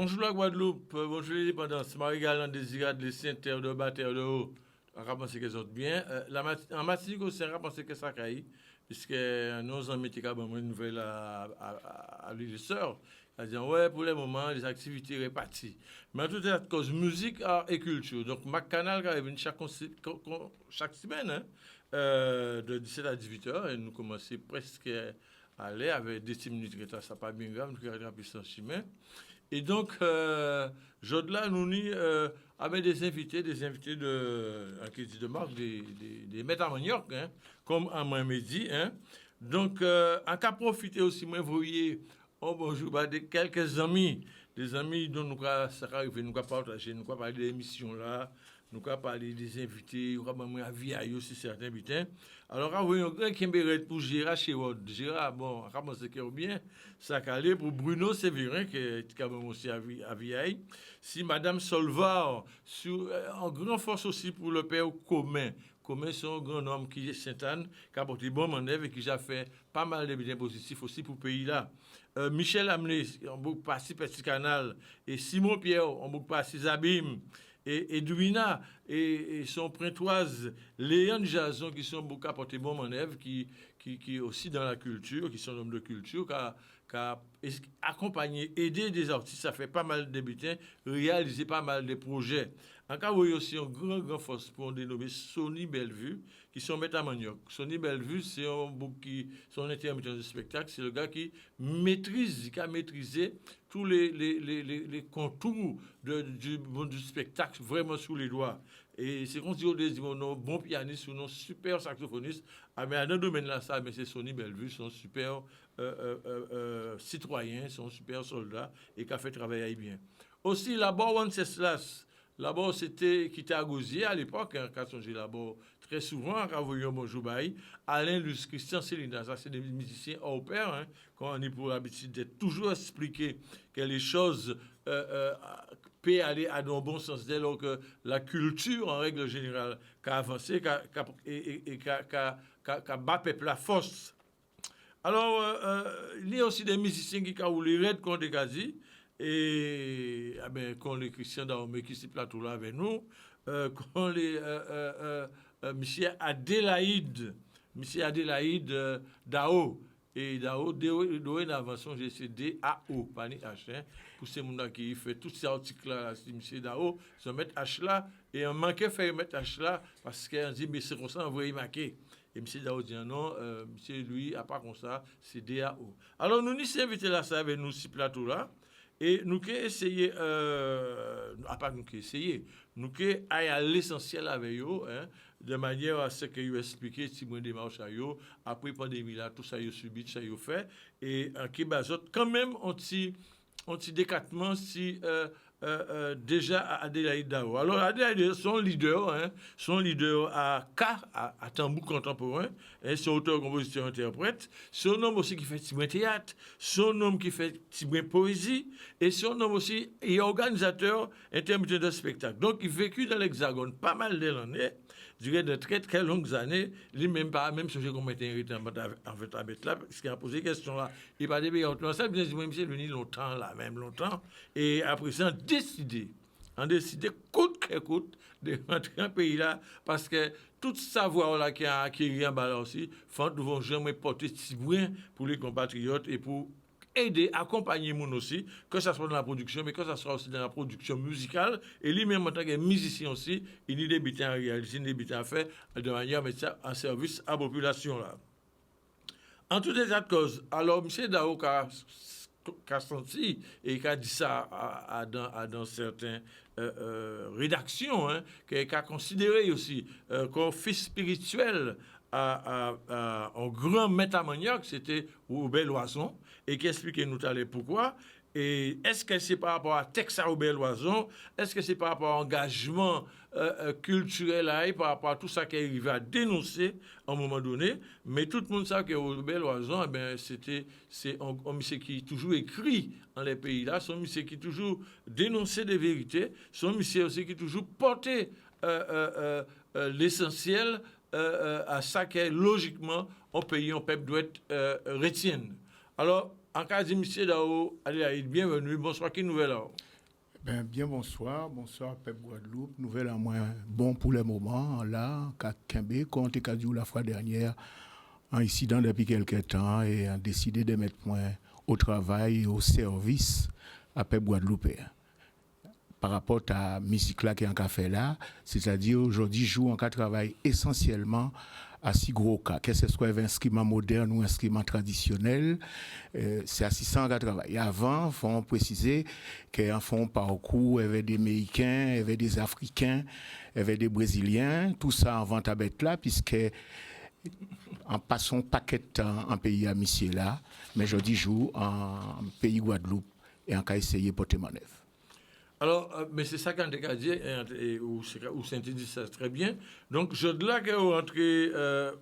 Bonjour la Guadeloupe, bonjour l'indépendance. Marie-Galante Désirade, les Saint-Terre de bas, terre de haut. On va penser qu'ils ont bien. En Martinique aussi, on va penser que ça caille. Puisque nos amis qui ont une nouvelle à l'île de Sœur. Ils disent, ouais, pour le moment, les activités réparties. Mais en tout cas, cause musique, art et culture. Donc, ma canal arrive chaque semaine, hein, de 17 à 18 heures. Et nous commençons presque à aller avec 10 minutes, ça pas bien grave, nous avons puissance chemin. Et donc, là, nous avec des invités de marque, des maîtres à manioc, hein, comme à Mohamed hein. Donc, en cas profiter aussi, moi, vous voyez, bonjour, de quelques amis, des amis dont nous avons partagé, nous avons parlé de l'émission là, nous avons parlé des invités, nous avons parlé de vie aussi certains butins. Alors, vous voyez, un qui est pour Gérard Chérod. Gérard, bon, comment c'est qu'il bien, ça calé pour Bruno Sévérin, qui est quand même aussi à Viaille. Si Madame Solvar, en grande force aussi pour le père commun. Commun, c'est un grand homme qui est Sainte-Anne, qui a porté bon manœuvre et qui a fait pas mal de biens positifs aussi pour le pays là. Michel Amné, on beaucoup passé Petit Canal, et Simon Pierre, on beaucoup passé Zabim, et Edwina, et son printoise, Léon Jason, qui sont beaucoup apporté bon manœuvre, qui aussi dans la culture, qui sont hommes de culture, qui a accompagné, aidé des artistes, ça fait pas mal de débutants, réalisé pas mal de projets. En cas où il y a aussi un grand force pour dénommer Sonny Bellevue, qui sont maîtres à manioc. Sonny Bellevue, c'est un bouc qui, son intermittent de spectacle, c'est le gars qui a maîtrisé tous les contours du spectacle vraiment sous les doigts. Et c'est qu'on se dit au désir, non, bon pianiste ou non, super saxophoniste. Ah, mais dans le domaine là, ça, mais c'est Sonny Bellevue, son super citoyen, son super soldat, et qui a fait travailler bien. Aussi, là-bas, Wenceslas. Là-bas, c'était qui était à Gosier à l'époque, hein, quand j'ai là-bas très souvent, quand vous voyez bonjour Baï, Alain Luce, Christian Célina, ça c'est des musiciens hors pair, hein, quand on est pour l'habitude d'être toujours expliquer que les choses peuvent aller à dans le bon sens dès lors que la culture, en règle générale, a avancé et a bat peuple la force. Alors, il y a aussi des musiciens qui ont les raids qu'on dégazit. Et quand les Christian Daomé qui s'y plateau là avec nous, quand les monsieur Adélaïde Dao, et Dao, dorénavant, j'ai essayé D-A-O, pas ni H, hein, pour ces gens qui fait tous ces articles-là, c'est monsieur Dao, ils ont mettre H là, et on manquait faire mettre H là, parce qu'on dit, mais c'est comme ça, on va y marquer. Et M. Dao dit non, monsieur lui, à part comme ça, c'est D-A-O. Alors, nous nous sommes invités là, ça avec nous, ce plateau-là. Et nous avons essayé, pas nous avons essayé, nous avons allé à l'essentiel avec eux, hein, de manière à ce que vous expliquez si vous démarche à eux, après la pandémie, là, tout ça, vous subi, tout ça, vous fait. Et en Québec, quand même, on décatement si déjà à Adélaïde Dao. Alors, Adélaïde, son leader à tambour contemporain, hein, son auteur, compositeur, interprète, son homme aussi qui fait petit théâtre, son homme qui fait petit poésie, et son homme aussi est organisateur intermittent de spectacle. Donc, il vécu dans l'Hexagone pas mal d'années, je dirais de très très longues années, lui même pas, même si j'ai été invité en fait à mettre là, parce qu'il a posé des questions là, il pas des autrement ça, bien sûr, monsieur venu longtemps là, même longtemps, et après ça, on décidé coûte que coûte de rentrer dans le pays là parce que tout savoir là qui a acquis en bas aussi faut nous devons jamais porter si loin pour les compatriotes et pour aider, accompagner les gens aussi, que ce soit dans la production, mais que ce soit aussi dans la production musicale. Et lui-même, en tant que musicien aussi, il y a des butins à réaliser, des butins à faire, de manière à mettre ça en service à la population là. En tout état de cause, alors, M. Dao a senti et qui a dit ça dans certaines rédactions, hein, qui a considéré aussi qu'un fils spirituel un grand maître à manioc, c'était Robert Loison, et qui expliquait nous tout pourquoi. Et est-ce que c'est par rapport à Texas Robert Loison, est-ce que c'est par rapport à l'engagement culturel là, par rapport à tout ça qui arrive à dénoncer à un moment donné, mais tout le monde sait que Robert Loison, c'est un monsieur qui toujours écrit dans les pays là, c'est un monsieur qui toujours dénonçait des vérités, c'est un monsieur aussi qui toujours portait l'essentiel à ça que logiquement un pays, un peuple doit retienne. Alors, en cas de M. Dao, allez, bienvenue, bonsoir, qui nouvelle alors? Bien bonsoir, Pep Guadeloupe. Nouvelle en moins bon pour le moment. Là, qu'à Kembe, quand on a dit la fois dernière, un incident depuis quelques temps et a décidé de mettre point au travail et au service à Pep Guadeloupe. Par rapport à la musique là qui est en café là, c'est-à-dire aujourd'hui, joue en cas travail essentiellement à si gros cas. Qu'est-ce que soit un instrument moderne ou un instrument traditionnel, c'est à 600 cas travail. Avant, il faut préciser qu'en font parcours, il y avait des Américains, il y avait des Africains, il y avait des Brésiliens, tout ça en vente à bête là, puisque en passant paquet de temps en pays à Missier là, mais aujourd'hui, joue en pays Guadeloupe et en cas essayer porter manœuvre. Alors, mais c'est ça qu'on a dit, ou synthétise ça très bien. Donc, je de là que vous rentrez,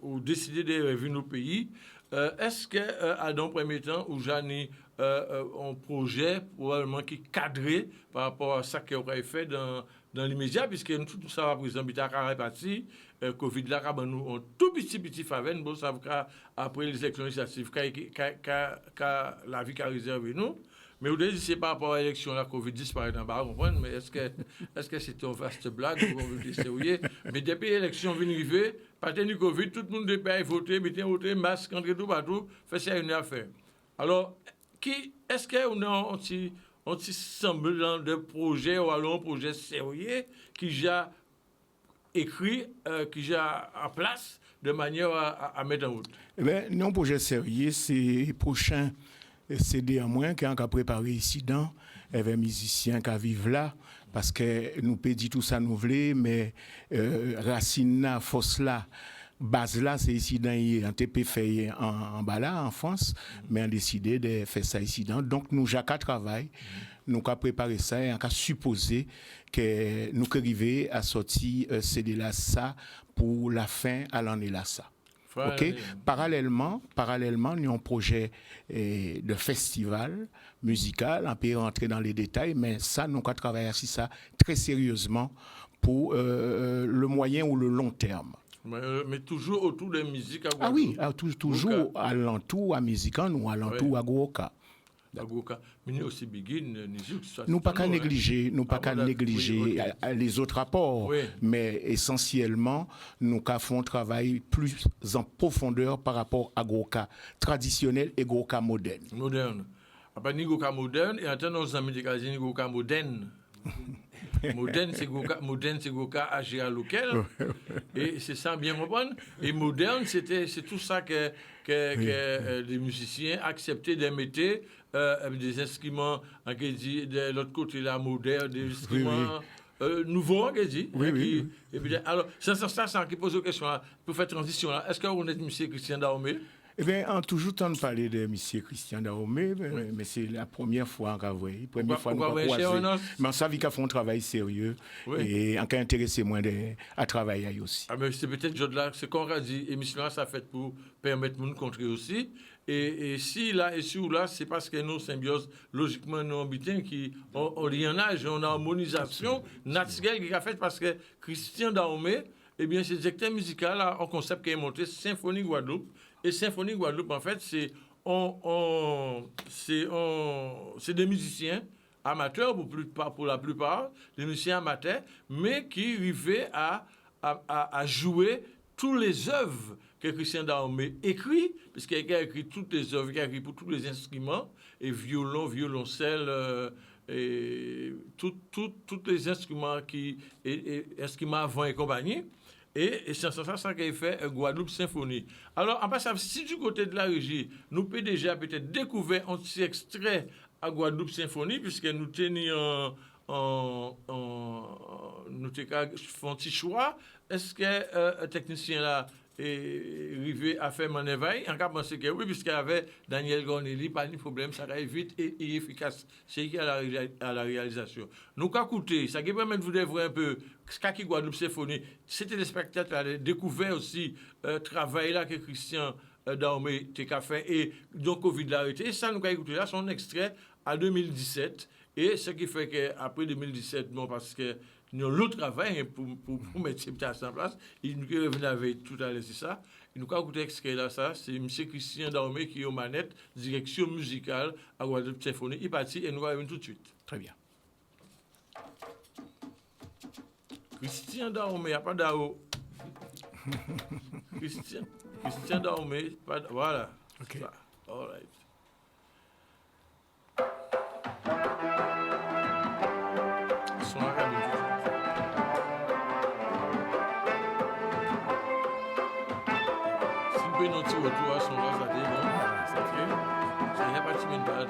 ou décidé de revenir au pays, est-ce que, à dans le premier temps, où j'en ai un projet probablement qui est cadré par rapport à ça que vous avez fait dans l'immédiat, puisque tout ça va, par exemple, à parti, Covid là, nous un tout petit faveur, bon, ça va après les élections législatives, la vie qui a réservé nous. Mais vous dites, c'est par rapport à l'élection, la Covid-10, par exemple, on comprendre, mais est-ce que c'était une vaste blague ou on veut sérieux? Mais depuis l'élection vient arriver, pas du Covid, tout le monde peut voter, mettez voter, masque, entre tout, partout, fait ça une affaire. Alors, est-ce qu'on a un petit semblant de projet ou alors un projet sérieux qui déjà écrit, qui déjà en place de manière à mettre en route? Eh bien, non, projet sérieux, c'est prochain. CD en moins qui a préparé ici dans avec musiciens qui vivent là parce que nous peut dire tout ça nous voulons mais racine là force là base là c'est ici dans un TP fait en bas là en France mais on a décidé de faire ça ici dans donc nous j'ai qu'à travail nous avons préparé ça et on a supposé que nous arriver à sortir CD là ça pour la fin à l'année là ça. Okay. Parallèlement, nous avons un projet de festival musical. On peut rentrer dans les détails, mais ça, nous avons travaillé sur ça très sérieusement pour le moyen ou le long terme. Mais toujours autour de la musique à Guadeloupe. Ah oui, toujours à l'entour à musican ou à l'entour à Guoka. Mais nous aussi nous pas qu'à négliger, les autres rapports, oui. Mais essentiellement nous faisons un travail plus en profondeur par rapport à Goka traditionnel et Goka moderne. Moderne. Après ni Goka moderne et attends nos amis de Kazini Goka moderne. Moderne c'est Goka agir local et c'est ça bien comprendre et moderne c'est tout ça que les musiciens acceptaient de mettre des instruments de l'autre côté la moderne des instruments nouveaux et puis alors c'est ça qui pose la question là, pour faire transition là est-ce que vous êtes monsieur Christian Dahomey? Eh bien, on toujours temps de parler de M. Christian Dahomey, mais c'est la première fois qu'on voit. Première fois qu'on voit. Mais on savait qu'on fait un travail sérieux et on a intéressé moins à travailler aussi. Ah, mais c'est peut-être là, c'est qu'on a dit, émission là, ça fait pour permettre de nous contrer aussi. Et si là et si ou là, c'est parce que nos symbioses, logiquement, nous habitants qui ont lienage, on a harmonisation naturelle qui a fait parce que Christian Dahomey, eh bien, c'est directeur musical, un concept qui est monté, Symphonie Guadeloupe. Et Symphonie Guadeloupe, en fait, c'est des musiciens amateurs, pour la plupart, des musiciens amateurs, mais qui arrivaient à jouer toutes les œuvres que Christian Dahomey écrit, puisqu'il a écrit toutes les œuvres, il a écrit pour tous les instruments, et violon, violoncelle, et tous les instruments instruments avant et compagnie. Et c'est ça qu'il fait Guadeloupe Symphonie. Alors, en passant, si du côté de la régie, nous pouvons déjà peut-être découvrir un petit extrait à Guadeloupe Symphonie, puisque nous tenions nous fait un petit choix. Est-ce que le technicien là est arrivé à faire mon éveil? En cas, je pense que oui, puisqu'il y avait Daniel Gornelli, pas de problème, ça va vite et efficace. C'est qui à la réalisation. Nous avons écouté, ça qui permet de vous dévoiler un peu ce qu'a Guadeloupe Symphonie. C'était les spectateurs qui ont découvert aussi le travail là que Christian Dahomey a fait et donc Covid l'a arrêté. Et ça, nous avons écouté là, son extrait à 2017. Et ce qui fait qu'après 2017, bon, parce que nous avons l'autre travail pour mettre ces petits en place, il nous revient avec tout à l'heure, c'est ça. Il nous a écouté extrait là, ça, c'est M. Christian Dahomey qui est aux manettes, direction musicale à Guadeloupe Symphonie. Il est parti et nous allons tout de suite. Très bien. Christian Dahomey, il n'y a pas d'Ao. Christian Dahomey, voilà. Ok. Ça. All right. Son académique. Si vous pouvez nous tirer autour à son là, ça dit bon. Ok. Ça n'y a pas de timide bad.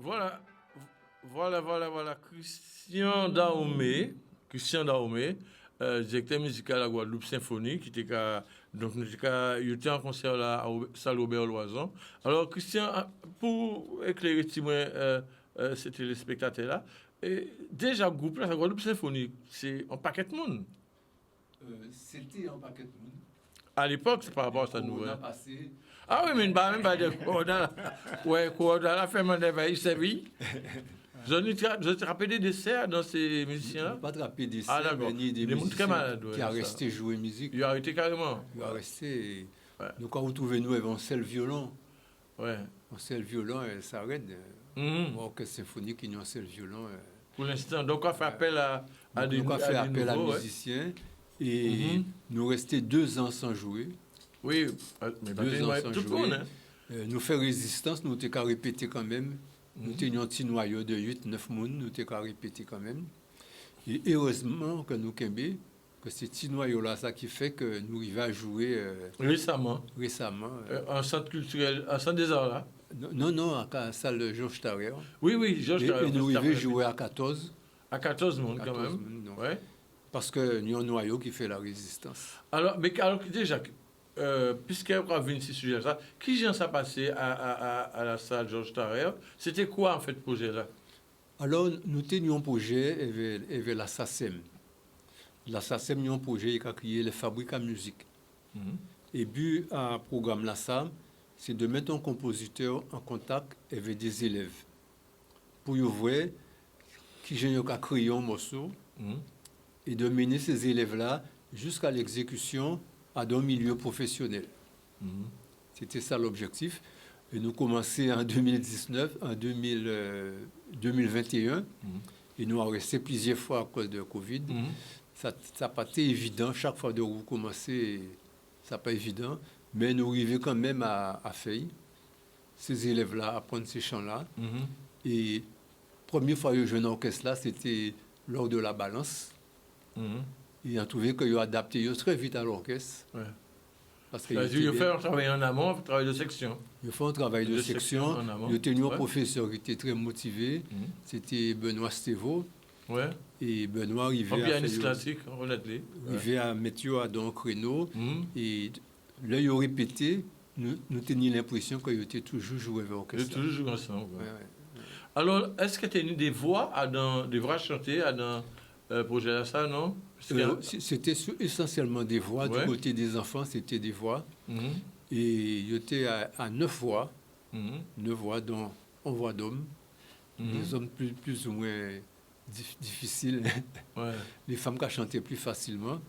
Voilà. Christian Dahomey, directeur musical à la Guadeloupe Symphonie, qui était il était en concert là à Salle Robert Loison. Alors, Christian, pour éclairer ces téléspectateurs-là, déjà, le groupe là, la Guadeloupe Symphonie, c'est un paquet de monde. C'était un paquet de monde. À l'époque, c'est par rapport à sa nouvelle. On a passé. Ah oui, mais même pas de Corona. Ouais, Corona, la femme il sévit. Vous avez rappelé des desserts dans ces musiciens-là? Pas de rappelé des desserts, mais ni des musiciens qui a resté jouer musique. Il a arrêté carrément. Il a resté. Ouais. Donc, quand vous trouvez nous, un violon. Ouais. Un seul violon, ça arrête. Orchestre symphonique, il y a un seul violon. Pour l'instant, donc on fait appel à des nouveaux. On fait appel à musiciens. Et nous rester 2 ans sans jouer. Oui, mais 2 ans sans jouer. Hein. Nous faire résistance, nous t'es qu'à répéter quand même. Nous tenions un petit noyau de 8-9 personnes, nous t'es qu'à répéter quand même. Et heureusement que nous que c'est petit noyau là, ça qui fait que nous arrivons à jouer Récemment, récemment. un centre culturel, un centre des arts là. Non, à la salle Georges Tarrer. Oui, Georges Et Tarrer, nous c'est arrivons à après. jouer à 14. À 14 monde quand 14 même. non. Ouais. Parce que nous avons un noyau qui fait la résistance. Alors, déjà, puisqu'il y a vu ce sujet-là, qui j'ai ça passé à la salle Georges Tarrer? C'était quoi en fait le projet là? Alors, nous tenions un projet avec la SACEM. La SACEM, nous avons un projet qui a créé les fabriques à musique. Et but à programme là, ça, c'est de mettre un compositeur en contact avec des élèves. Pour voir qui j'ai créé un morceau et de mener ces élèves-là jusqu'à l'exécution à un milieu professionnel. C'était ça l'objectif. Et nous commençons en 2019, en 2021, et nous avons resté plusieurs fois à cause de Covid. Ça n'a pas été évident. Chaque fois de recommencer, ça n'a pas été évident. Mais nous arrivons quand même à faire ces élèves-là, à apprendre ces chants-là. Et la première fois que je jouais dans l'orchestre, là, c'était lors de la balance. Et on trouvait qu'ils ont adapté très vite à l'orchestre. Ouais. Parce que Ils ont fait un travail en amont, un travail de section. Ils ont fait un travail de section. En amont. Ils ont tenu un professeur qui était très motivé. C'était Benoît Stévo. Ouais. Et Benoît Un arrivait pianiste classique, honnêtement. à mettre dans un créneau. Et là, ils ont répété. Nous tenions l'impression qu'ils étaient toujours joués avec Ils ont l'orchestre. toujours joué ensemble. Ouais. Alors, est-ce que tu as eu des voix des voix chantées dans le projet là, ça, non? C'était essentiellement des voix. Ouais. Du côté des enfants, c'était des voix. Et il était à 9 voix. 9 voix, dont 1 voix d'homme. Des hommes plus ou moins difficiles. Ouais. Les femmes qui chantaient plus facilement.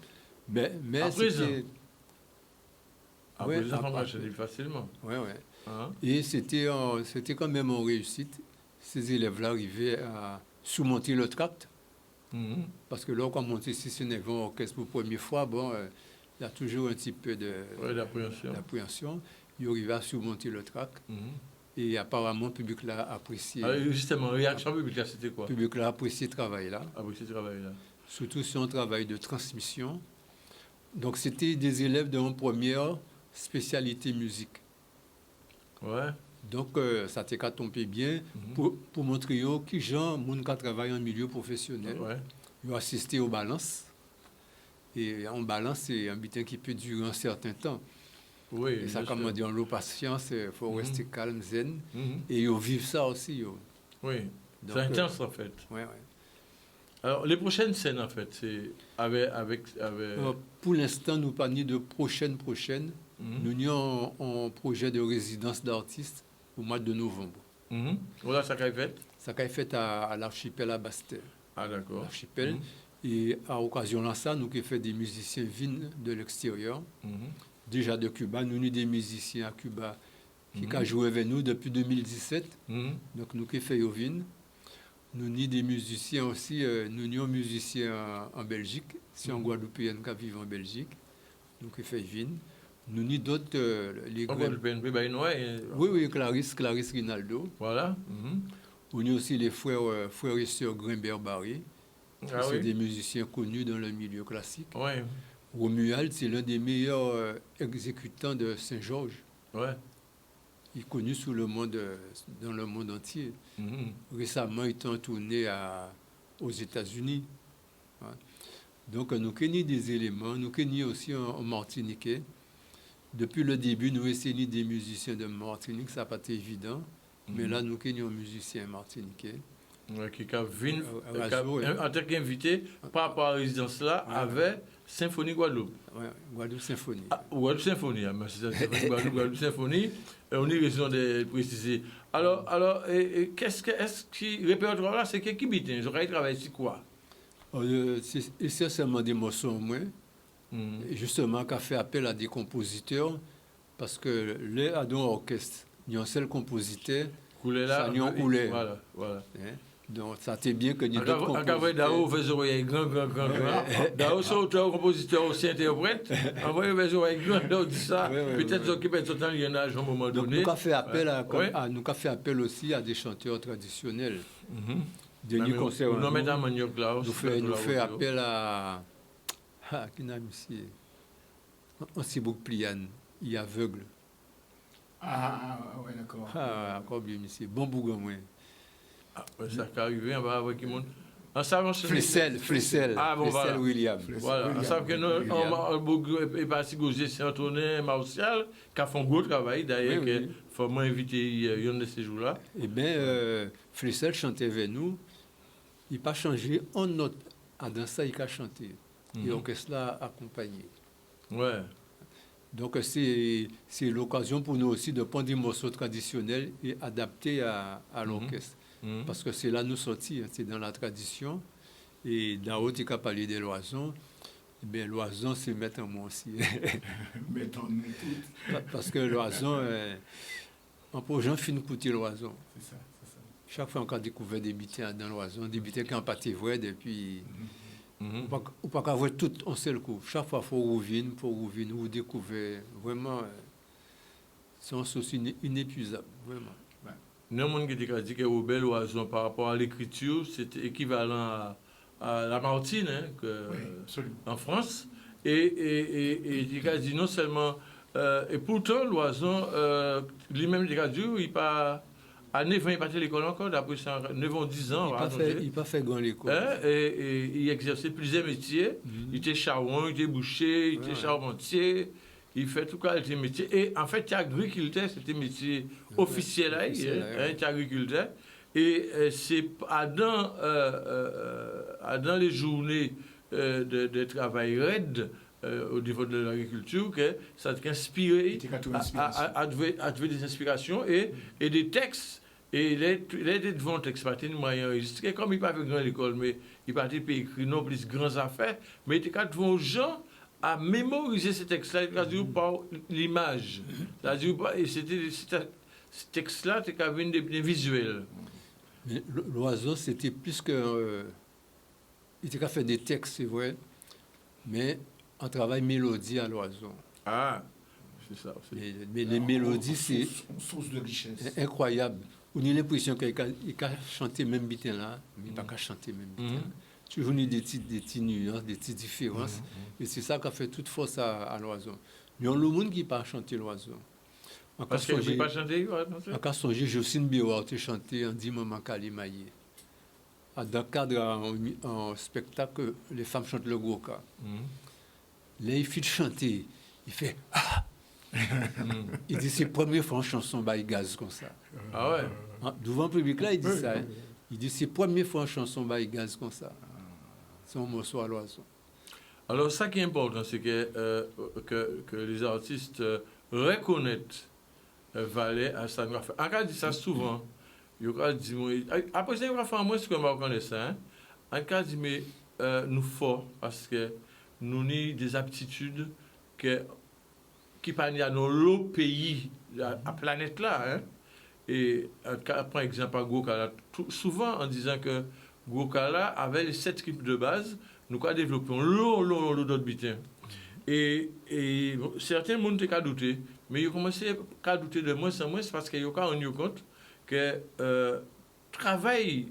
Mais À présent. c'était... Après, les enfants vont chanter facilement. Ouais. Hein? Et c'était quand même en réussite. Ces élèves-là arrivaient à surmonter le tract. Parce que là, quand on monte ici, c'est un orchestre pour la première fois, bon, il y a toujours un petit peu d'appréhension. Ils arrivaient à surmonter le tract. Et apparemment, le public l'a apprécié. Alors, justement, réaction publique, c'était quoi? Le public l'a apprécié ce travail-là. Apprécié ce travail-là. Surtout sur un travail de transmission. Donc, c'était des élèves de première spécialité musique. Ouais. Donc, ça t'a qu'à tomber bien pour montrer qui gens, monde qui travaille en milieu professionnel. Ouais. Ils ont assisté aux balances. Et en balance, c'est un butin qui peut durer un certain temps. Oui. Et ça, comme on dit, en l'eau patience, il faut rester calme, zen. Mhm. Et ils vivent ça aussi. Oui. Donc, C'est intense, en fait. Ouais. Alors, les prochaines scènes, en fait, c'est avec... Pour l'instant, nous parlons de prochaine. Nous avons un projet de résidence d'artistes au mois de novembre. Voilà, ça qu'a fait? Ça a été fait à l'archipel à Bastel. Ah, d'accord. L'archipel. Et à l'occasion de ça, nous avons fait des musiciens viennent de l'extérieur. Déjà de Cuba, nous avons des musiciens à Cuba qui ont joué avec nous depuis 2017. Donc nous avons fait Yovin. Nous avons des musiciens aussi, nous avons musiciens en Belgique, c'est un Guadeloupéen qui vit en Belgique. Nous avons fait Yovin. Nous avons d'autres... Oui, Clarisse Rinaldo. Voilà. On a aussi les frères et sœurs Grimbert Barry. C'est des musiciens connus dans le milieu classique. Ouais. Romuald, c'est l'un des meilleurs exécutants de Saint-Georges. Ouais. Il est connu dans le monde entier. Récemment, il est en tournée aux États-Unis. Ouais. Donc, nous avons des éléments. Nous avons aussi en Martiniquais. Depuis le début, nous essayons des musiciens de Martinique. Ça n'a pas été évident. Mais là, nous avons un musicien martiniquais. Qui a vu, en tant qu'invité, par rapport à la résidence là, avec Symphonie Guadeloupe. Oui, Guadeloupe Symphonie. Guadeloupe Symphonie, merci. Guadeloupe Symphonie, on y raison de préciser. Alors, est-ce que répertoire là, c'est qui bite? J'aurais travaillé sur quoi? C'est essentiellement des morceaux en moins. Justement, qui a fait appel à des compositeurs, parce que là, dans l'orchestre, il y a un seul compositeur, ça n'y a coulé. Voilà. Donc, ça t'est bien que nous d'autres compositeurs. Dao fait oreilles grand. Dao, c'est auteur, compositeur, aussi interprète. Envoyez les oreilles grand, Dao dit ça. Peut-être s'occuper de son temps, il y en a à un moment donné. Donc, nous avons fait appel aussi à des chanteurs traditionnels. Dernier concert. Nous faisons appel Ah, qui n'a monsieur. On s'est beaucoup plié, il est aveugle. Ouais, d'accord. Ah, encore bien, monsieur. Bon bougon, moi. Ah, ça qui arrive, on va avec qui monde. En savant Flessel. Ah, bon, voilà. William. Voilà, on sait que nous, et parti Gauzier Saint-Antonin, Martial, qui a fait un gros travail, d'ailleurs, qu'il faut m'inviter un de ces jours-là. Eh bien, Flessel chantait avec nous. Il n'a pas changé en note. Dans ça, il a chanté. Et l'orchestre l'a accompagné. Ouais. Donc, c'est l'occasion pour nous aussi de prendre des morceaux traditionnels et adapter à l'orchestre. Parce que c'est là nous sortis, c'est dans la tradition. Et là-haut, tu as parlé des loisons. Eh bien, l'oison, c'est mettre en moi aussi. Mettons-nous toutes. Parce que l'oison, en projet, fin coûter l'oison. C'est ça. Chaque fois qu'on a découvert des bitins dans l'oison, des bitins qui ont pâté vrai, et puis... On ne peut pas avoir tout en seul coup. Chaque fois, il faut revenir, vous découvrir. Vraiment, c'est un souci inépuisable. Vraiment. Il y a des gens qui disent que Robert Loison, par rapport à l'écriture, c'était équivalent à la Martine, en France. Et il a dit non seulement. Et pourtant, Loison, lui-même, il a dit il pas. À 9 ans, il n'est pas à l'école encore, d'après 9 ans, 10 ans. Il n'a pas fait grand l'école. Et il exerçait plusieurs métiers. Il était charron, il était boucher, il était charpentier. Il fait tout cas des métiers. Et en fait, agriculteur, c'était un métier officiel. Il était agriculteur. Et c'est dans les journées de travail raide au niveau de l'agriculture que ça a inspiré à trouver des inspirations et des textes. Et les devant exploiter une moyen enregistré, comme il n'a pas fait grand l'école, mais il n'a pas écrit non plus grandes affaires, mais il était devant aux gens à mémoriser ces textes-là, c'est-à-dire par l'image. C'est-à-dire, ce texte-là, c'est quand même des visuels. Mais l'oiseau, c'était plus que... il était qu'à faire des textes, c'est vrai, mais on travaille mélodie à l'oiseau. Ah, c'est ça. Mais les mélodies, c'est... une source de richesse. Incroyable. On a l'impression qu'il a chanté même bitin là, mais il n'a pas chanté même bitin. Toujours eu des petites nuances, des petites différences. Et c'est ça qui a fait toute force à l'oiseau. Il y a le monde qui n'a pas chanté l'oiseau. Parce qu'il n'a pas chanté, en cas songé, Jocelyne Béouard a chanté en dit Maman Kalimaye. Dans le cadre en spectacle, les femmes chantent le gros cas. Là, il fait chanter. Il fait Ah! Il dit c'est la première fois en chanson by gaz comme ça. Ah ouais? Devant le public là, il dit ça. Il dit c'est la première fois en chanson by gaz comme ça. C'est un morceau à l'oiseau. Alors, ça qui est important, c'est que les artistes reconnaissent Valais à ça. On a dit ça souvent. Après, ça, il va faire moins ce qu'on va reconnaître ça. On a dit, mais nous forts parce que nous avons des aptitudes qui parlent à nos pays, à la planète là. Et par exemple, à Gokala, souvent en disant que Gokala avait les 7 scripts de base, nous avons développé d'autres bitins. Et certains monde ont douté, mais ils ont commencé à douter de moins en moins parce qu'ils ont rendu compte que le travail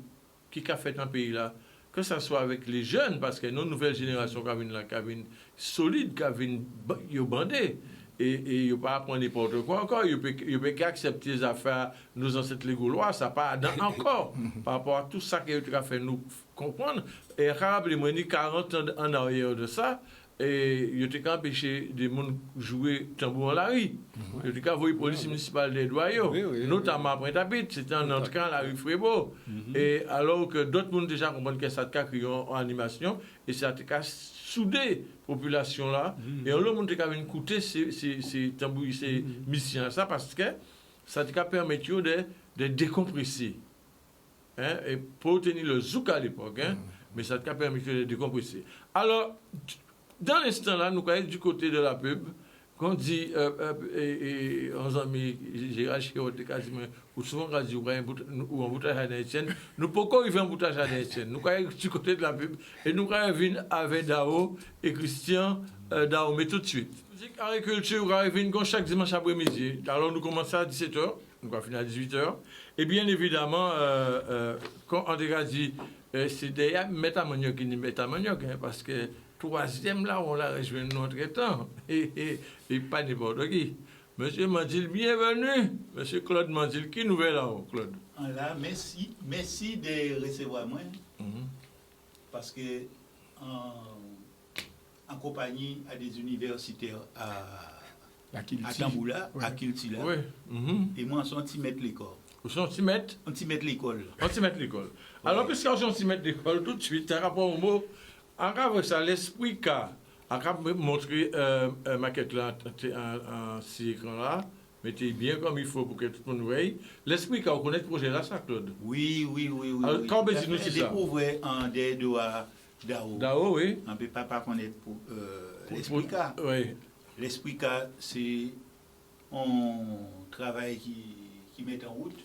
qui a fait dans le pays là, que ce soit avec les jeunes, parce que nos nouvelles générations qui viennent solides, qui viennent bandés. Et il ne pas apprendre n'importe quoi encore. Il peut accepter les affaires, nos ancêtres les Gaulois, ça pas encore par rapport à tout ça qu'il a fait nous comprendre. Et rappelez-moi, 40 ans en arrière de ça, et il a empêché des gens de jouer tambour en la rue. Il a envoyé la police municipale des Doyaux, notamment après Tapit, c'était en entrant à la rue Frébeau. Et alors que d'autres gens déjà comprennent que ça a créé en animation, et ça a soudé la population là. Et on le monde qui a écouté ces tambours, ces missions, ça parce que ça a permis de décompresser. Et pour tenir le zouk à l'époque, mais ça a permis de décompresser. Alors, dans l'instant là, nous sommes du côté de la pub, qu'on dit, on a mis, j'ai racheté ou souvent on dit, ou un boutage à l'Étienne, nous pouvons arriver un boutage à l'Étienne. Nous sommes du côté de la pub, et nous sommes venus avec Dao et Christian Dao, mais tout de suite. Musique agriculture, nous arrivons chaque dimanche après-midi. Alors nous commençons à 17h, nous allons finir à 18h. Et bien évidemment, quand on a dit, c'est d'ailleurs métamagnoc qui n'est métamagnoc, parce que troisième là, on l'a rejoint notre temps. Et pas n'importe qui. Monsieur Mandil, bienvenue. Monsieur Claude Mandil, qui nouvelle là-haut, Claude? Là, merci de recevoir moi. Parce que en compagnie à des universitaires à Tamboula, à Kiltila, oui. Et moi, je suis un petit maître l'école. Vous êtes un petit maître? Un petit maître l'école. Un petit maître l'école. Alors, puisque je suis un petit maître l'école, tout de suite, par rapport au mot, en cas ça, l'esprit qu'a, en cas montrer maquette là, en ces écrans-là, mettez bien comme il faut pour que tout le monde voie. L'esprit qu'a, vous connaissez le projet là, ça, Claude? Oui. Alors, quand vous dites nous, c'est ça? Découvrir en Dédoua Dao. Dao, oui. On ne peut pas connaître l'esprit qu'a. Oui. L'esprit qu'a, c'est un travail qui met en route.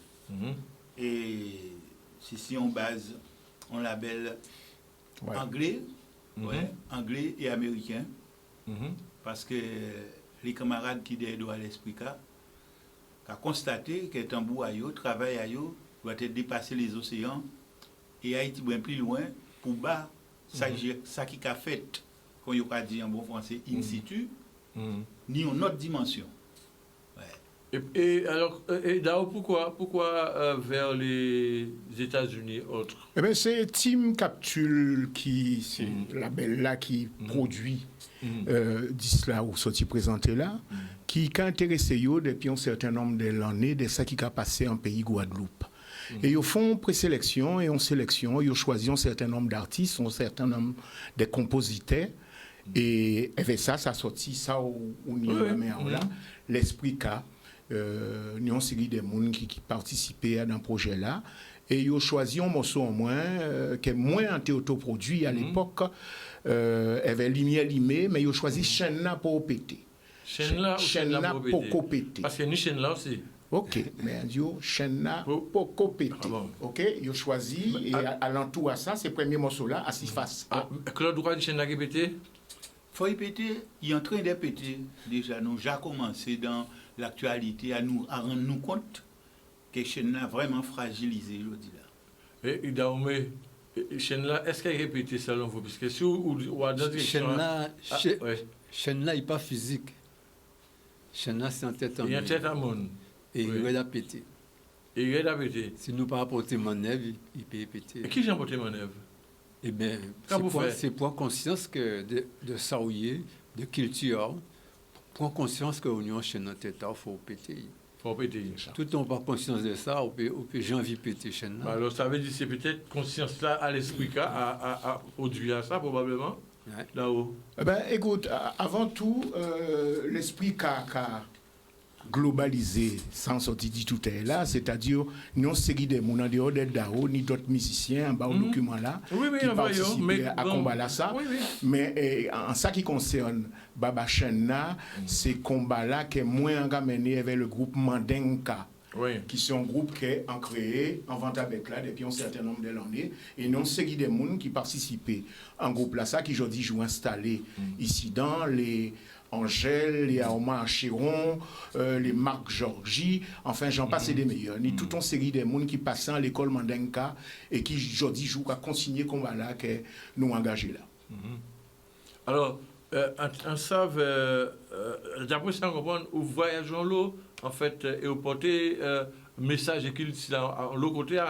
Et c'est si on base, on label anglais, anglais et américain. Parce que les camarades qui sont à l'esprit qu'a constaté que Tambou Ayo, travail Ayo, doit être dépassé les océans et Haïti bien plus loin pour bas ça qui a fait, comme on a dit en bon français, in situ, ni en autre dimension. Et alors, Dao, pourquoi vers les États-Unis autres? Eh bien, c'est Team Capsule qui, c'est le label là qui produit d'Isla ou sorti présenté là, qui a intéressé yo depuis un certain nombre d'années de ça qui a passé en pays Guadeloupe. Et ils font présélection et en sélection, ils choisissent un certain nombre d'artistes, un certain nombre de compositeurs. Et avec ça a sorti ça au niveau là, l'esprit K. Nous avons une série de gens qui participaient à un projet là. Et ils ont choisi un morceau en moins, qui est moins autoproduit à l'époque. Il y avait Lumière Limée, mais ils ont choisi Chenna pour péter. Chenna pour péter. Parce qu'il y a une chaîne là aussi. Ok, mais Dieu, Chenna pour péter. Ok, ils ont choisi, et alentour à ça, ces premiers morceaux-là, à 6 faces. Claude, pourquoi une chaîne là qui pété? Faut y péter, il est en train de péter. Déjà, nous avons commencé dans l'actualité à rendre nous compte que chaîne là vraiment fragilisé, je dis là. Et Daoumé, chaîne là, est-ce qu'elle répète selon vous? Parce que si vous chaîne là, il n'est pas physique. Chaîne là, c'est en tête à monde. Il y a en tête à monde. Et il va péter. Et il va péter. Si nous pas apporter manœuvre, il peut péter. Et qui j'ai apporté manœuvre? Eh bien, c'est pour conscience que de saouiller, de culture, pour conscience que l'union chaîne en tête, il faut péter. Faut péter. Tout le monde pas conscience de ça, on peut j'ai envie de péter chaîne là. Alors ça veut dire que c'est peut-être conscience là à l'esprit à produire ça probablement. Ouais. Là-haut. Eh ben, écoute, avant tout, l'esprit qu'a globalisé, sans sortir dit tout est là, c'est-à-dire non série de gens en dehors de Dao, ni d'autres musiciens en bas au document là, qui participent à combattre ça. Mais en ce qui concerne Baba Chenna, c'est combat là qui est moins engagé avec le groupe Mandenka. Qui sont un groupe qui est créé en vente avec là depuis un certain nombre d'années et non série de gens qui participaient en groupe là ça qui aujourd'hui jouent installé ici dans les Angèle, les Aoma Chiron, les Marc Georgie, enfin j'en passe des meilleurs. Ni toute une série de gens qui passent à l'école Mandenka et qui aujourd'hui jouent à consigner combat là que nous engagés là. Alors, on savent, d'après ça, on comprend, où voyageons l'eau, en fait, et au porter message qu'il dans l'autre côté,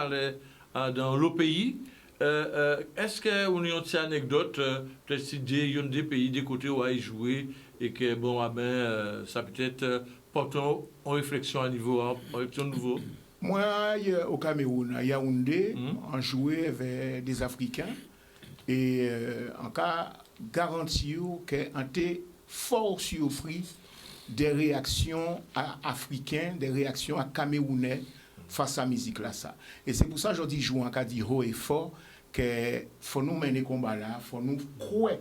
dans l'autre pays. Est-ce que vous avez une anecdote, peut-être si il y a des pays, des côtés où ils jouent, et que, bon, ça peut-être porte en réflexion à niveau, en réflexion nouveau? Moi, au Cameroun, à Yaoundé, on jouait avec des Africains, et en cas, garantir qu'on était fort surpris des réactions africaines, des réactions à camerounais face à la musique là ça. Et c'est pour ça que je dis jouer en cas dit haut et fort que faut nous mener combat là, faut nous croire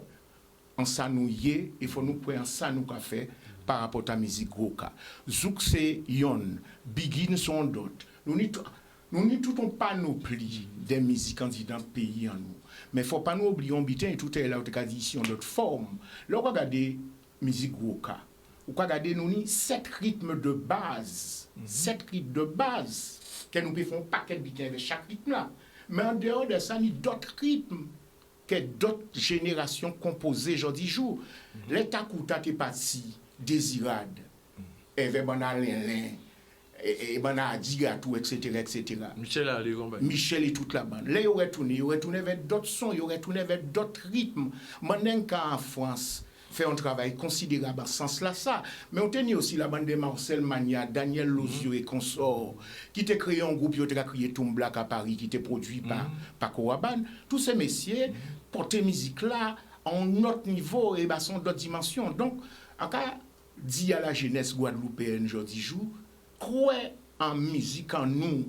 en ça nous y et faut nous croire en ça nous qu'a fait par rapport à la musique roka. Zouk c'est yon, Bigin sont d'autres. Nous n'y tout on panoplie des musiques candidats dans le pays en nous. Mais faut pas nous oublier on bitin tout est là au cas ici en d'autres formes. Là regarder musique roka. Ou regarder nous ni 7 rythmes de base, 7 rythmes de base que nous pouvons faire un paquet de bitin avec chaque rythme là. Mais en dehors de ça, il y a d'autres rythmes que d'autres générations composées aujourd'hui jour. L'état Kouta qui est parti, Désirade, Hervé Banalin, et Banadigatou, etc. Michel et toute la bande. Là, il aurait tourné vers d'autres sons, il aurait tourné vers d'autres rythmes. Maintenant, en France, fait un travail considérable en ce sens-là, ça. Mais on tenait aussi la bande de Marcel Magna, Daniel Lozio et consorts, qui t'a créé un groupe, qui a créé Tom Black à Paris, qui était produit par Paco Rabanne. Tous ces messieurs portaient musique là, en autre niveau et sont d'autres dimensions. Donc, en cas, dit à la jeunesse guadeloupéenne aujourd'hui jour, croire en musique en nous.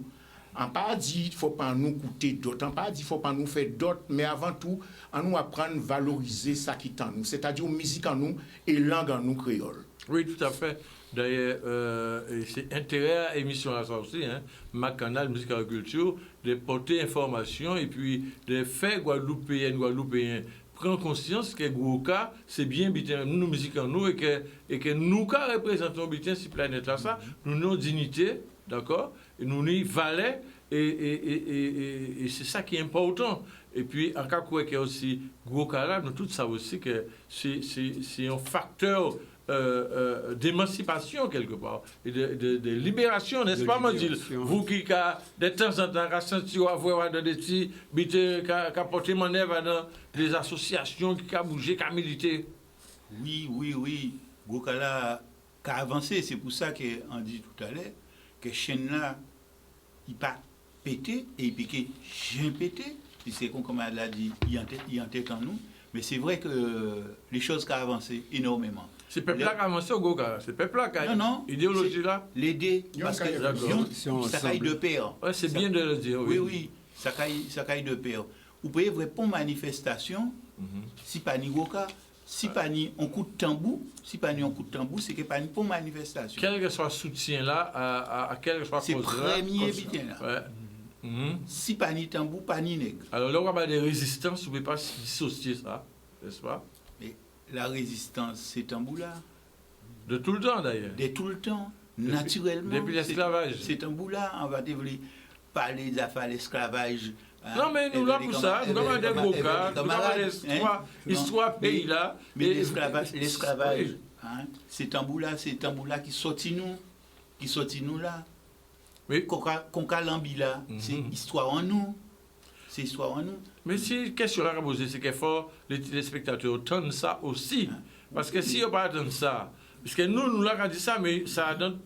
On pas dit qu'il faut pas nous écouter d'autres, on pas dit qu'il faut pas nous faire d'autres, mais avant tout, on nous apprendre à valoriser ça qui est en nous, c'est-à-dire musique en nous et langue en nous créole. Oui, tout à fait. D'ailleurs, c'est intérêt à l'émission là aussi, hein, ma canal Musique et Agriculture, de porter information et puis de faire Guadeloupéens prendre conscience que Gouka, c'est bien nous musique en nous et que nous qui représentons bien cette planète là, ça, nous avons dignité, d'accord, et nous nous valons et c'est ça qui est important. Et puis, en cas où il y a aussi Gouka là, nous tout ça aussi que c'est un facteur d'émancipation quelque part et de libération, n'est-ce pas, Mandil? Vous qui, de temps en temps, senti avoir dans des petits qui a porté mon œuvre dans des associations qui ont bougé, qui ont milité. Oui. Gokala a avancé. C'est pour ça qu'on dit tout à l'heure que chaîne là, il pas pété et il piqué, j'ai pété. Puisque, comme elle l'a dit, il y a en tête en nous. Mais c'est vrai que les choses qui ont avancé énormément. C'est peuple là qui a avancé au Goka. C'est peuple là qui a idéologie là. L'aider, parce que ça caille de pair. Ouais, c'est bien de le dire. Oui, ça caille de pair. Vous pouvez répondre manifestation, si pas ni Goka, si pas ni un coup de tambour, c'est que pas ni pour manifestation. Quel que soit soutien là, à quel que soit c'est premier bien là. Si pas ni tambour, pas ni nègre. Alors là, on va avoir des résistances, vous ne pouvez pas dissocier ça, n'est-ce pas? Mais la résistance, c'est tambour-là. De tout le temps, d'ailleurs. De tout le temps, naturellement. Depuis l'esclavage. C'est tambour-là, on va devoir parler des affaires de l'esclavage. Non, mais nous là pour ça, nous avons des Goka, nous avons l'histoire pays là. Mais l'esclavage, c'est tambour-là qui sortit nous là. Oui. Concalambi là, c'est histoire en nous. C'est histoire en nous. Mais si la question à poser, c'est qu'il faut les spectateurs entendent ça aussi. Parce que si on ne pas entendre ça, parce que nous l'avons dit ça, mais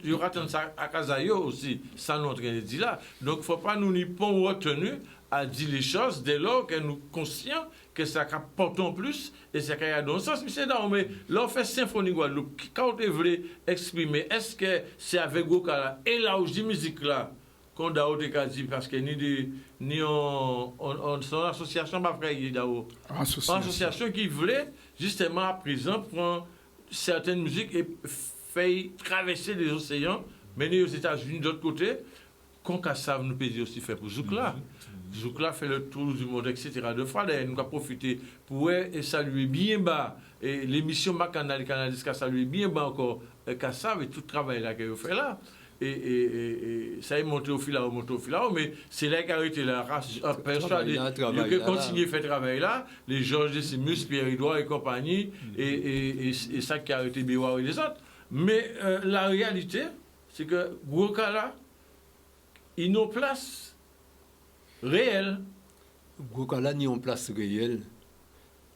il y aura entendre ça à Kazayo aussi, ça nous train de dire là. Donc il ne faut pas nous n'y pas retenu à dire les choses dès lors que nous sommes conscients que ça apporte en plus et ça a dans le sens. Mais là, on fait Symphonie Guadeloupe. Quand on devrait exprimer, est-ce que c'est avec Goka et là où je dis musique là, qu'on a dit parce que ni son association, pas frère, association qui voulait justement à présent prendre certaines musiques et faire traverser les océans, mener aux États-Unis d'autre côté. Concassave nous peut aussi faire pour Zoukla. Zoukla fait le tour du monde, etc. De fois, d'ailleurs, nous avons profité pour saluer bien bas et l'émission Bacanal Canadis qui a salué bien bas encore Kassav et tout le travail là qu'il a fait là. Et ça est monté au fil là, mais c'est là qu'il a arrêté la race. Persuadé, il a continué à faire travail là, les Georges Décimus, Pierre-Edouard et compagnie, et ça qui a arrêté Biwa et les autres. Mais la réalité, c'est que Gokala, il n'a place réelle. Gokala n'a en place réelle.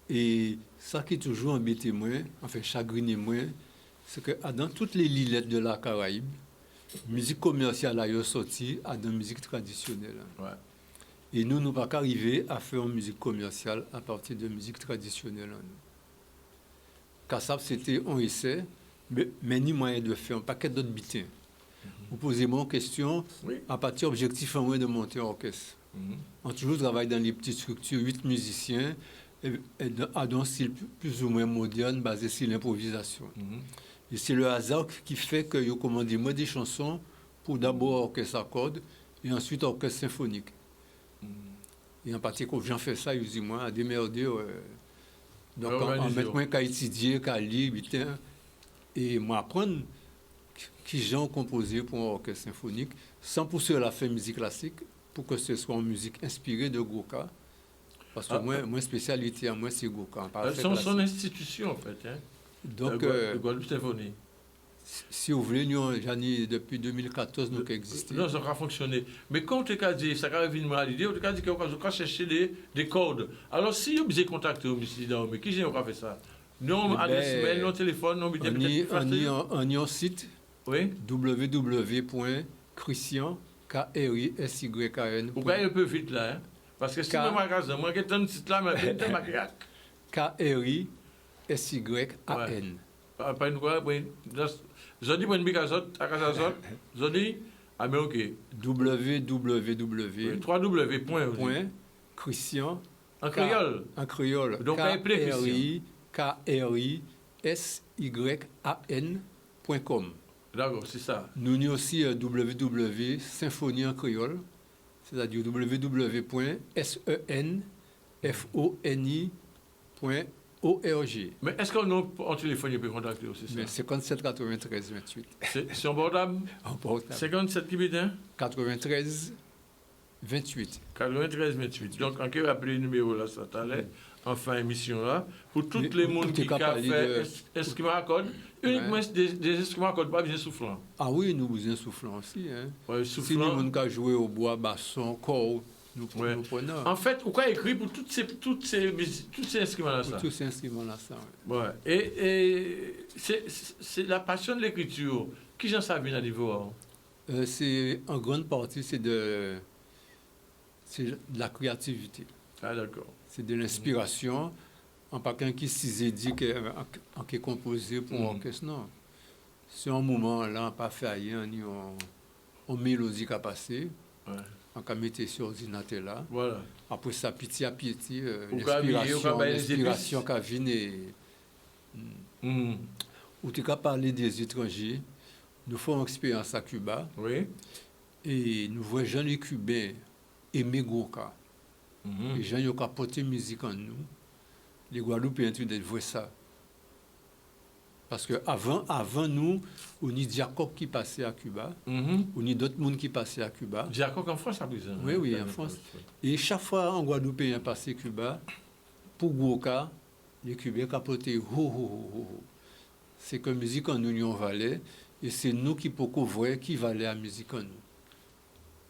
Et ça qui est toujours embêté moi, enfin chagriné moi, c'est que dans toutes les lilettes de la Caraïbe, musique commerciale a sorti à la musique traditionnelle. Ouais. Et nous n'avons pas arrivé à faire une musique commerciale à partir de musique traditionnelle. Kassav, c'était un essai, mais ni moyen de faire un paquet d'autres bitins. Vous posez-moi une question, à partir objectif en moins de monter un orchestre. On toujours travaille dans les petites structures, 8 musiciens, et à un style plus ou moins moderne, basé sur l'improvisation. Et c'est le hasard qui fait que je commande moi des chansons pour d'abord orchestre à cordes et ensuite orchestre symphonique. Et en particulier, quand j'en fais ça, je dis moi, à démerder. Donc, en mettant moi qu'à étudier, qu'à lire, et moi apprendre qui j'ai composé pour un orchestre symphonique, sans pour cela faire musique classique, pour que ce soit une musique inspirée de Goka. Parce que moi spécialité, moi, c'est Goka. Son institution, en fait. Hein? Donc, Guadeloupe Symphonie. Si vous voulez, nous, depuis 2014, nous existons. Non, ça va fonctionner. Mais quand tu as dit, ça va venir à l'idée, tu as dit qu'on va chercher des codes. Alors, si vous avez contacté au ministère, mais qui a fait ça? Non, adresse mail, non téléphone, non bidon. On y a un site www.christian, K-R-I-S-Y-A-N. Pourquoi il peut vite là? Hein? Parce que si je magasin, moi, je suis site là, mais je K-R-I-S-Y-A-N. Pas une fois, je dis pour une bicazot, à Casazot, je dis, ah mais ok. www.christian. En créole. En créole. Donc, K-R-I-S-Y-A-N.com. D'accord, c'est ça. Nous avons aussi www.symphonie en créole, c'est-à-dire www.senfoni.org. Mais est-ce qu'on a un téléphone qui peut contacter aussi ça? 57 93 28. C'est un portable? Un portable. 57 qui bête, hein? 93 28. 93 28. Donc, on peut appeler le numéro là, ça t'allait, en fin d'émission là, pour tous les monde qui a fait instrument à cordes, uniquement des instruments à cordes, pas bien soufflant. Ah oui, nous besoin soufflant aussi. Hein. Ouais, si nous avons qu'à jouer au bois, basson, corps, nous prenons. En fait, pourquoi écrit pour tous ces instruments-là ça? Pour tous ces instruments-là ça, oui. Ouais. Et c'est la passion de l'écriture. Qui j'en sais bien à niveau? C'est en grande partie, c'est de la créativité. Ah d'accord. C'est de l'inspiration. En pas qu'un qui s'est dit qu'en qui est composé pour orchestre, non. C'est un moment là, pas fait rien, ni en mélodie qui a passé. Ouais. En qu'à mettre sur l'ordinateur là. Voilà. Après ça, petit à petit, l'inspiration qui vient et... Ou tu as parlé des étrangers. Nous faisons une expérience à Cuba. Oui. Et nous voyons les gens les Cubains aimer Goka. Les gens qui ont apporté musique en nous. Les Guadeloupéens ont dû voir ça. Parce qu'avant nous, on y a Jacob qui passait à Cuba. On y a d'autres gens qui passaient à Cuba. Jacob en France, à présent. Oui, en France. Et chaque fois un Guadeloupéen passait à Cuba, pour Goka, les Cubains ont apporté c'est que la musique en nous, on valait. Et c'est nous qui pouvons voir qui valait la musique en nous.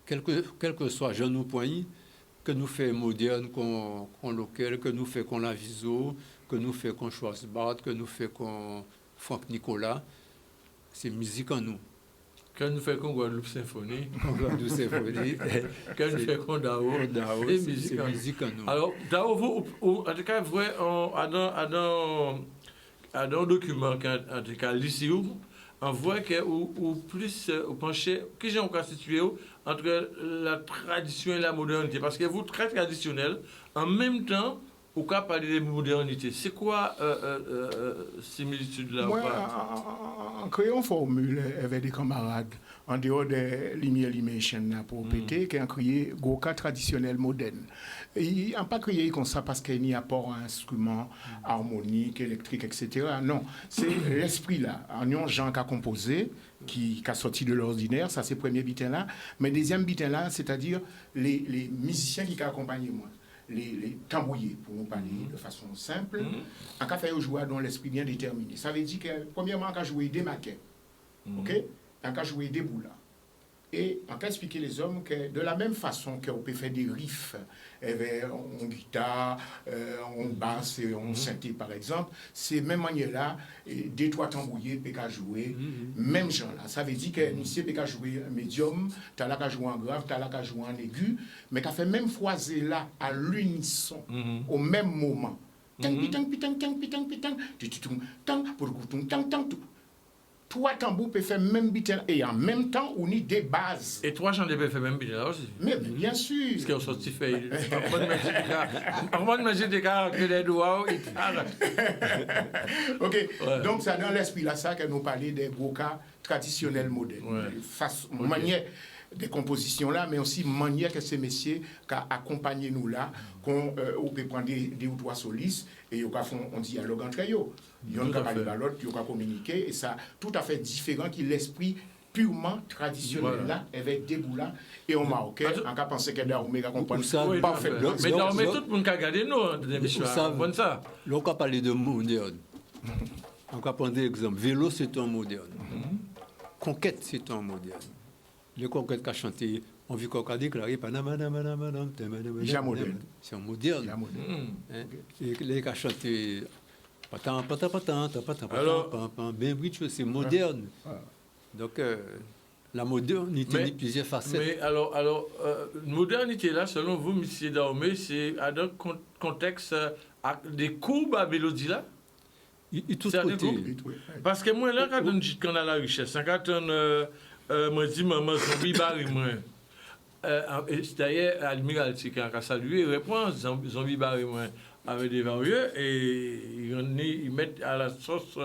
Quel que soit Jean nous point, que nous fait moderne qu'on local, que nous fait qu'on la Viso, que nous fait qu'on Schwarzbart, que nous fait qu'on Franck Nicolas, c'est musique en nous. Que nous fait qu'on Guadeloupe Symphonie. Guadeloupe Symphonie. Que nous fait qu'on Dao. C'est musique en nous. Alors, Dao, vous, en tout cas, vous voyez, à un document, en tout cas, l'ici, on voit que ou plus penché, qui j'ai encore situé entre la tradition et la modernité. Parce que vous, très traditionnel, en même temps, vous pouvez parler de modernité. C'est quoi similitude-là? Moi, en créant une formule avec des camarades, en dehors des lumières Limation pour péter, qui ont créé Goka traditionnel moderne. Ils n'ont pas créé comme ça parce qu'il n'y a pas un instrument harmonique, électrique, etc. Non, c'est l'esprit là. En un genre qui a composé, qui a sorti de l'ordinaire, ça c'est le premier bitin là. Mais deuxième bitin là, c'est-à-dire les musiciens qui accompagnent moi. Les tambouillés, pour nous parler de façon simple, en cas fait jouer dans l'esprit bien déterminé. Ça veut dire que, premièrement, on a joué des maquets, ok? On a joué des boulas. Et on a expliqué les hommes que de la même façon qu'on peut faire des riffs, en guitare, en basse et en synthé par exemple, c'est même manière-là, des trois tambouillés peuvent jouer, même genre là. Ça veut dire que monsieur peut jouer un médium, tu as là qu'à jouer en grave, tu as là qu'à jouer en aigu, mais qu'à fait même phrasé là à l'unisson, au même moment. Trois tambours peuvent faire même beat et en même temps on y des bases. Et trois gens peuvent faire même beat là aussi. Mais bien sûr. Parce qu'on sortit fait. On imagine des gars que les doigts. Ok. Ouais. Donc c'est dans l'esprit là ça que nous parlons des Goka traditionnels modernes. Ouais. Manière des compositions là, mais aussi manière que ces messieurs qui accompagnent nous là, qu'on peut prendre des ou trois solistes et on fait un dialogue entre eux. Ils ont parlé à l'autre, ils ont communiqué et ça tout à fait différent qui l'esprit purement traditionnelle là, avec des boulas et on marocain, on a pensé que Dahomey a compris parfaitement. Mais Dahomey, tout le monde a regardé nous, on ça. Là, on a parlé de moderne. On va prendre l'exemple. Vélo, c'est un moderne. Conquête, c'est un moderne. Les conquêtes qu'a chanté, on vit qu'on a déclaré Panama, c'est un moderne. Et les qu'a chanté c'est moderne. Donc, la modernité a plusieurs facettes. Mais alors modernité là, selon vous, M. Dahomey, c'est dans le contexte des courbes à mélodie là? Tout côté. Parce que moi, là, quand on a la richesse, quand on me dit maman zombie barre moi. D'ailleurs, Admiralty qui a salué répond zombie barre moi avec des varieux et ils mettent à la sauce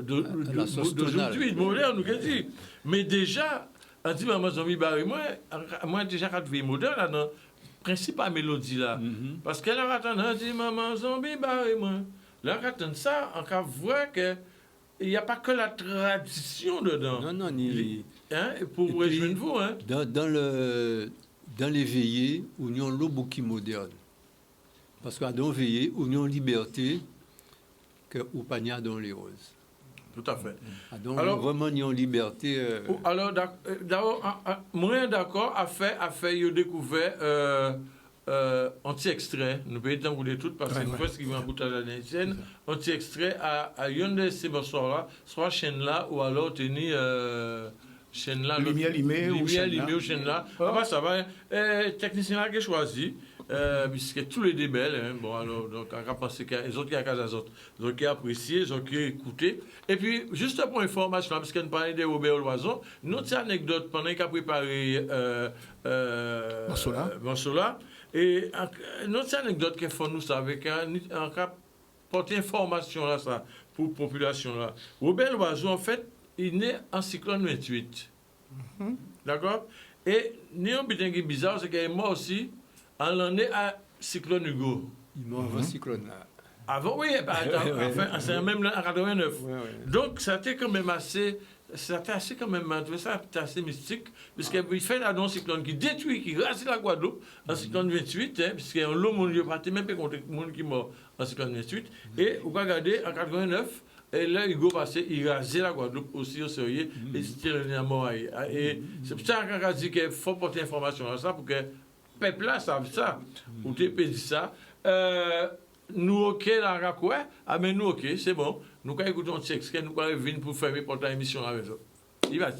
d'aujourd'hui, moderne, nous dit. Mais déjà, on dit maman zombie barre moi déjà quand je vis moderne là dans principe à mélodie là, parce qu'elle a dit maman zombie barre moi. Là, quand on ça, on voit qu'il n'y a pas que la tradition dedans. Non, pour rejoindre vous. Hein. Dans les veillées, où nous avons l'eau qui moderne. Parce qu'à dans veillées, où nous avons liberté, que ou pas dans les roses. Tout à fait. Alors, vraiment, nous avons liberté. Alors, d'abord, moi, d'accord, a fait découvert. Anti-extrait, nous pouvons t'enrouler tout parce que nous faisons ce qui va goûter à la naine. Anti-extrait à une de ces morceaux-là, soit chaîne là ou alors tenir chaîne là. Lumière limée ou chaîne là. Après ça va, technicien là qui a choisi, puisque tous les débelles, bon alors, donc on va penser qu'il y a les autres qui a cas les autres, donc qui a apprécié, donc qui a écouté. Et puis, juste pour information, parce qu'on parlait de Robert Loison, une autre anecdote pendant qu'il a préparé Mansola. Et une autre anecdote qu'il faut nous savoir, en cas porter information là, ça, pour la population là. Robert Loiseau, en fait, il est né en cyclone 28. D'accord? Et Néon Bitingui bizarre, c'est qu'il est mort aussi en l'année à cyclone Hugo. Il est mort avant cyclone là. Avant, oui, enfin, c'est même en 89. Donc, ça a été quand même assez. C'était assez quand même, ça assez mystique, puisqu'il fait un cyclone qui détruit, qui rase la Guadeloupe en cyclone 28, puisqu'un lot mon lieu parti même pas contre le monde qui est mort en cyclone 28. Et vous regardez en 89, et là Hugo passé, il rasait la Guadeloupe aussi au sérieux, et c'était le mort. Et c'est pour ça qu'on a dit qu'il faut porter information à ça pour que le peuple là sache ça, ou tu peux dire ça. Nous, ok, là, quoi? Ah, mais nous, ok, c'est bon. Nous, quand écoutons un texte, nous allons venir pour faire pour la émission avec eux. Il va.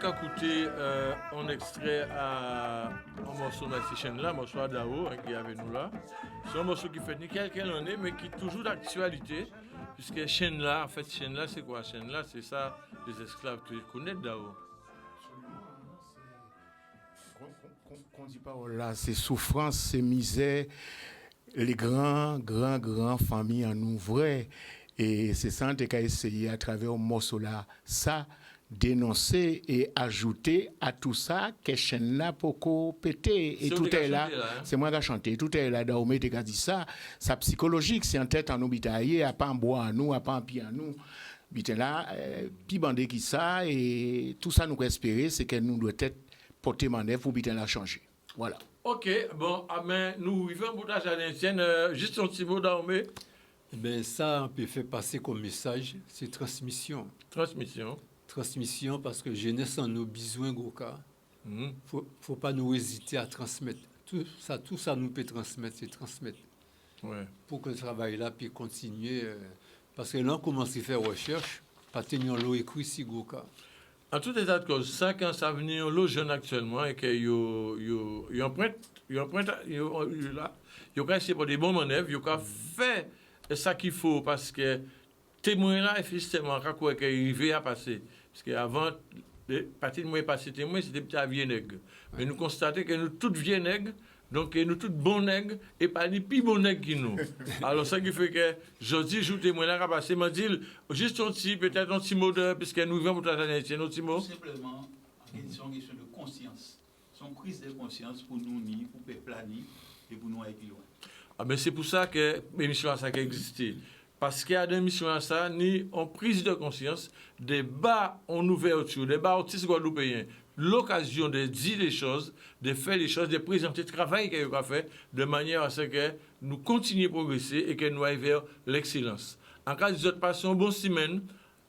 qu'à écouter un extrait à un morceau de cette chaîne-là, un morceau à Dao, qui est avec nous là. C'est un morceau qui fait ni quelques années, mais qui est toujours d'actualité, puisque chaîne-là, en fait, chaîne-là, c'est quoi? Chaîne-là, c'est ça, les esclaves, tu connais Dao? Qu'on dit pas, là, c'est souffrance, c'est misère, les grands familles en nous vrai. Et c'est ça qu'on a essayé à travers un morceau là, ça, dénoncer et ajouter à tout ça que chaîne là pour péter. Et tout est là, c'est moi qui ai chanté, tout est là, Dahomey qui a dit ça, ça psychologique, c'est en tête en nous bitailler, à pas en bois à nous, à pas en pied à nous. Bité là, puis bandé qui ça, et tout ça nous espérer, c'est que nous doit être porter manœuvre pour bité là changer. Voilà. Ok, bon, mais nous vivons un boutage à l'ancienne, juste un petit mot Dahomey. Eh bien, ça, on peut faire passer comme message, c'est transmission. Transmission, parce que jeunesse en nos besoins, Goka. Faut pas nous hésiter à transmettre. Tout ça nous peut transmettre, c'est transmettre. Ouais. Pour que le travail là puisse continuer. Parce que là, on commence à faire recherche, pas tenir l'eau écrit ici, Goka. En tout état de cause, 5 ans, ça venir l'eau jeune actuellement et que ils empruntent, là, ils ont essayé pour des bons manœuvres, ils ont fait ça qu'il faut parce que témoin là, effectivement, quand il arrivé à passer. Parce qu'avant, partir de moi passer témoin, c'était petit vieux nègre. Mais nous constatons que nous tous vieux nègres, donc nous tous bons nègres, et pas ni plus bons nègres que nous. Alors ça qui fait que je dis, je témoin là, passer, m'a dit, juste peut-être un petit mot de, puisque nous vivons pour la journée, un petit mot. Tout simplement, question de conscience. C'est une prise de conscience pour nous, pour le peuple, et pour nous aller plus loin. Ah ben c'est pour ça que l'émission a existé. Parce qu'il y a des émissions à ça, ni en prise de conscience, des bas en ouverture, des bas autistes guadeloupéens, l'occasion de dire les choses, de faire les choses, de présenter le travail qu'il a fait, de manière à ce que nous continuions à progresser et que nous aillons vers l'excellence. En cas de passion, bonne semaine,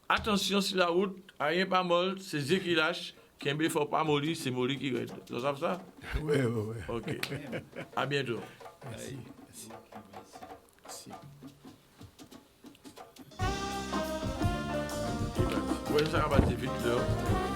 attention sur la route, rien pas mal, c'est Dieu qui lâche, qui ne faut pas mollir, c'est mollir qui reste. Vous savez ça? Oui. Ok. À bientôt. Merci. Oui, ça va passer vite là.